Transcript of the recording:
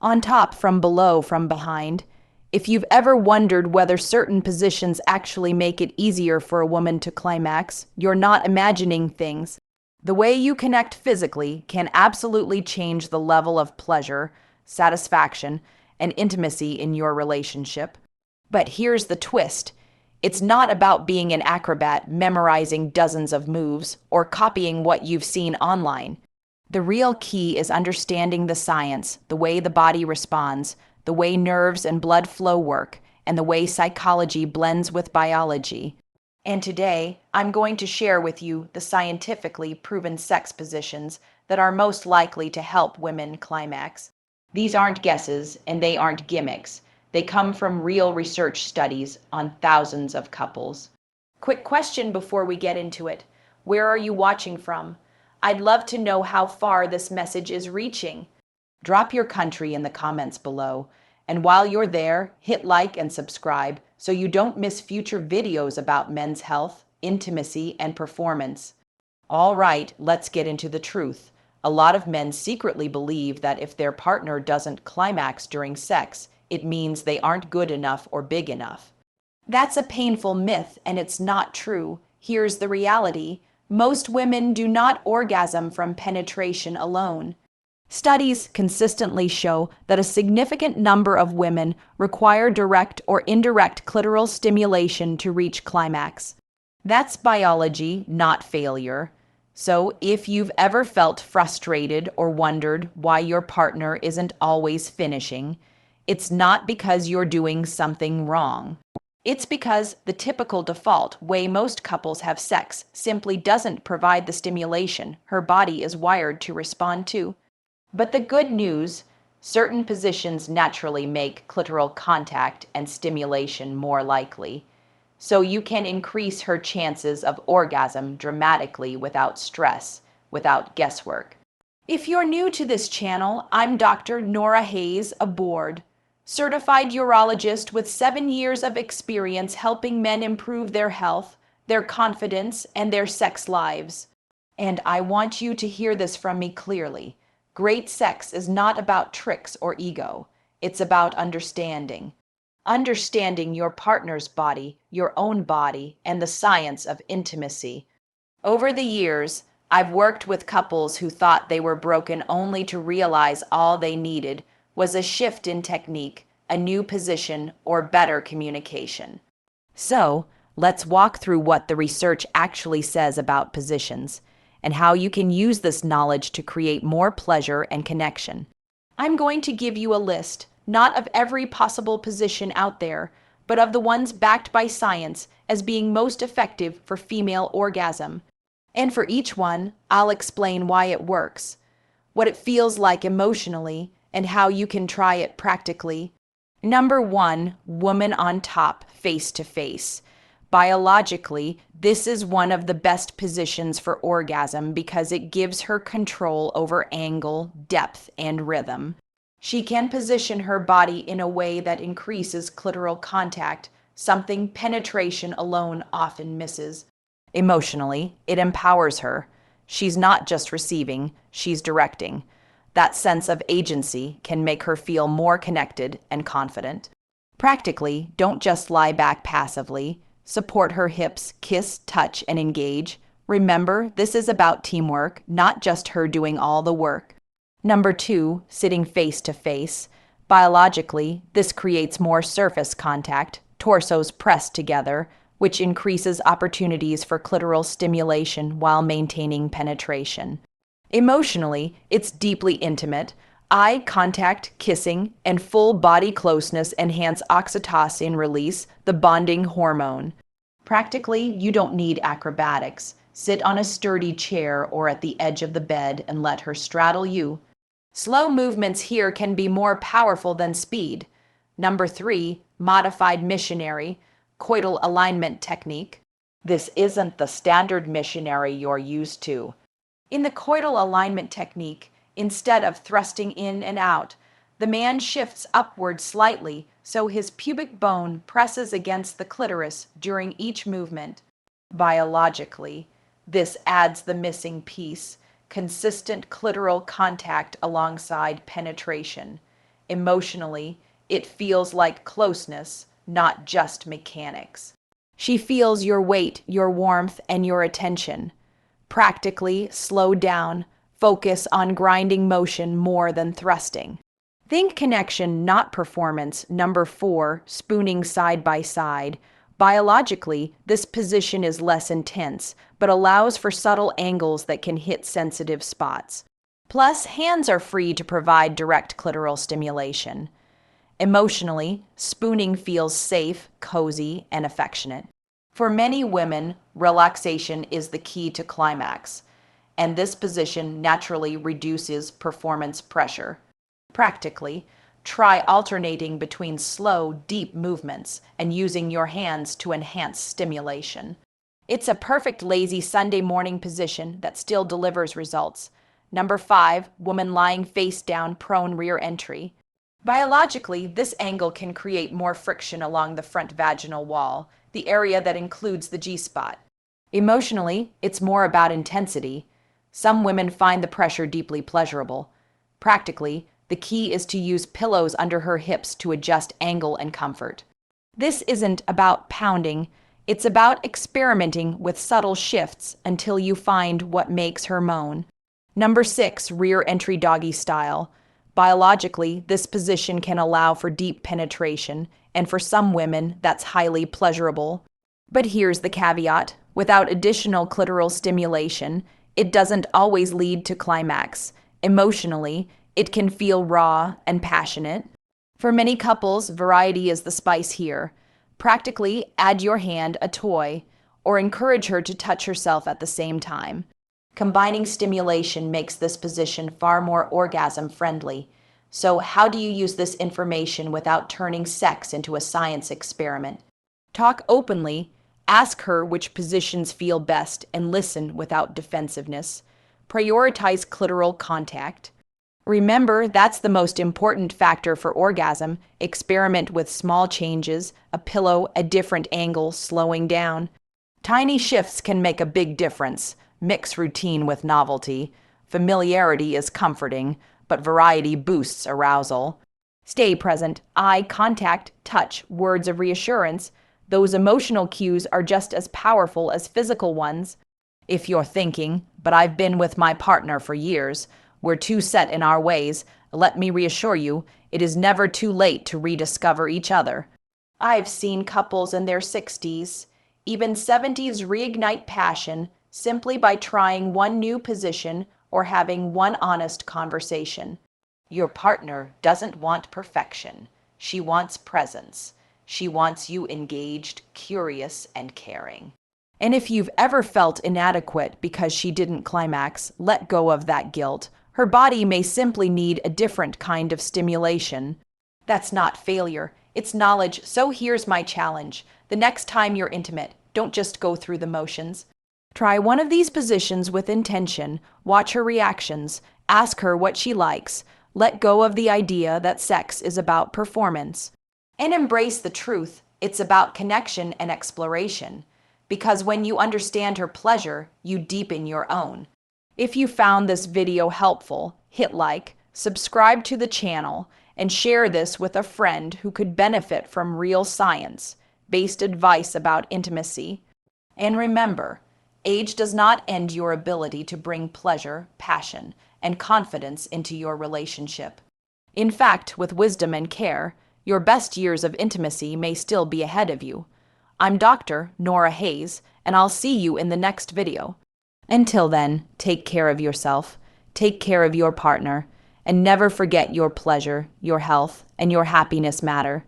On top, from below, from behind. If you've ever wondered whether certain positions actually make it easier for a woman to climax, you're not imagining things. The way you connect physically can absolutely change the level of pleasure, satisfaction, and intimacy in your relationship. But here's the twist. It's not about being an acrobat, memorizing dozens of moves, or copying what you've seen online. The real key is understanding the science, the way the body responds, the way nerves and blood flow work, and the way psychology blends with biology. And today, I'm going to share with you the scientifically proven sex positions that are most likely to help women climax. These aren't guesses, and they aren't gimmicks. They come from real research studies on thousands of couples. Quick question before we get into it. Where are you watching from? I'd love to know how far this message is reaching. Drop your country in the comments below. And while you're there, hit like and subscribe so you don't miss future videos about men's health, intimacy, and performance. All right, let's get into the truth. A lot of men secretly believe that if their partner doesn't climax during sex, it means they aren't good enough or big enough. That's a painful myth, and it's not true. Here's the reality. Most women do not orgasm from penetration alone. Studies consistently show that a significant number of women require direct or indirect clitoral stimulation to reach climax. That's biology, not failure. So if you've ever felt frustrated or wondered why your partner isn't always finishing, it's not because you're doing something wrong. It's because the typical default way most couples have sex simply doesn't provide the stimulation her body is wired to respond to. But the good news, certain positions naturally make clitoral contact and stimulation more likely, so you can increase her chances of orgasm dramatically without stress, without guesswork. If you're new to this channel, I'm Dr. Norah Hayes, a board certified urologist with 7 years of experience helping men improve their health, their confidence, and their sex lives. And I want you to hear this from me clearly. Great sex is not about tricks or ego. It's about understanding. Understanding your partner's body, your own body, and the science of intimacy. Over the years, I've worked with couples who thought they were broken only to realize all they needed was a shift in technique, a new position, or better communication. So, let's walk through what the research actually says about positions, and how you can use this knowledge to create more pleasure and connection. I'm going to give you a list, not of every possible position out there, but of the ones backed by science as being most effective for female orgasm. And for each one, I'll explain why it works, what it feels like emotionally, and how you can try it practically. Number 1, woman on top, face to face. Biologically, this is one of the best positions for orgasm because it gives her control over angle, depth, and rhythm. She can position her body in a way that increases clitoral contact, something penetration alone often misses. Emotionally, it empowers her. She's not just receiving, she's directing. That sense of agency can make her feel more connected and confident. Practically, don't just lie back passively. Support her hips, kiss, touch, and engage. Remember, this is about teamwork, not just her doing all the work. Number 2, sitting face to face. Biologically, this creates more surface contact, torsos pressed together, which increases opportunities for clitoral stimulation while maintaining penetration. Emotionally, it's deeply intimate. Eye contact, kissing, and full body closeness enhance oxytocin release, the bonding hormone. Practically, you don't need acrobatics. Sit on a sturdy chair or at the edge of the bed and let her straddle you. Slow movements here can be more powerful than speed. Number 3, modified missionary, coital alignment technique. This isn't the standard missionary you're used to. In the coital alignment technique, instead of thrusting in and out, the man shifts upward slightly so his pubic bone presses against the clitoris during each movement. Biologically, this adds the missing piece, consistent clitoral contact alongside penetration. Emotionally, it feels like closeness, not just mechanics. She feels your weight, your warmth, and your attention. Practically, slow down, focus on grinding motion more than thrusting. Think connection, not performance. Number 4, spooning side by side. Biologically, this position is less intense, but allows for subtle angles that can hit sensitive spots. Plus, hands are free to provide direct clitoral stimulation. Emotionally, spooning feels safe, cozy, and affectionate. For many women, relaxation is the key to climax, and this position naturally reduces performance pressure. Practically, try alternating between slow, deep movements and using your hands to enhance stimulation. It's a perfect lazy Sunday morning position that still delivers results. Number 5, woman lying face down, prone rear entry. Biologically, this angle can create more friction along the front vaginal wall, the area that includes the G-spot. Emotionally, it's more about intensity. Some women find the pressure deeply pleasurable. Practically, the key is to use pillows under her hips to adjust angle and comfort. This isn't about pounding, it's about experimenting with subtle shifts until you find what makes her moan. Number 6, rear entry doggy style. Biologically, this position can allow for deep penetration, and for some women, that's highly pleasurable. But here's the caveat. Without additional clitoral stimulation, it doesn't always lead to climax. Emotionally, it can feel raw and passionate. For many couples, variety is the spice here. Practically, add your hand a toy, or encourage her to touch herself at the same time. Combining stimulation makes this position far more orgasm-friendly. So how do you use this information without turning sex into a science experiment? Talk openly, ask her which positions feel best, and listen without defensiveness. Prioritize clitoral contact. Remember, that's the most important factor for orgasm. Experiment with small changes, a pillow, a different angle, slowing down. Tiny shifts can make a big difference. Mix routine with novelty. Familiarity is comforting, but variety boosts arousal. Stay present. Eye contact, touch, words of reassurance. Those emotional cues are just as powerful as physical ones. If you're thinking, but I've been with my partner for years, we're too set in our ways, let me reassure you, it is never too late to rediscover each other. I've seen couples in their 60s, even 70s reignite passion simply by trying one new position or having one honest conversation. Your partner doesn't want perfection. She wants presence. She wants you engaged, curious, and caring. And if you've ever felt inadequate because she didn't climax, let go of that guilt. Her body may simply need a different kind of stimulation. That's not failure, it's knowledge. So here's my challenge. The next time you're intimate, don't just go through the motions. Try one of these positions with intention, watch her reactions, ask her what she likes, let go of the idea that sex is about performance, and embrace the truth. It's about connection and exploration. Because when you understand her pleasure, you deepen your own. If you found this video helpful, hit like, subscribe to the channel, and share this with a friend who could benefit from real science-based advice about intimacy. And remember, age does not end your ability to bring pleasure, passion, and confidence into your relationship. In fact, with wisdom and care, your best years of intimacy may still be ahead of you. I'm Dr. Norah Hayes, and I'll see you in the next video. Until then, take care of yourself, take care of your partner, and never forget your pleasure, your health, and your happiness matter.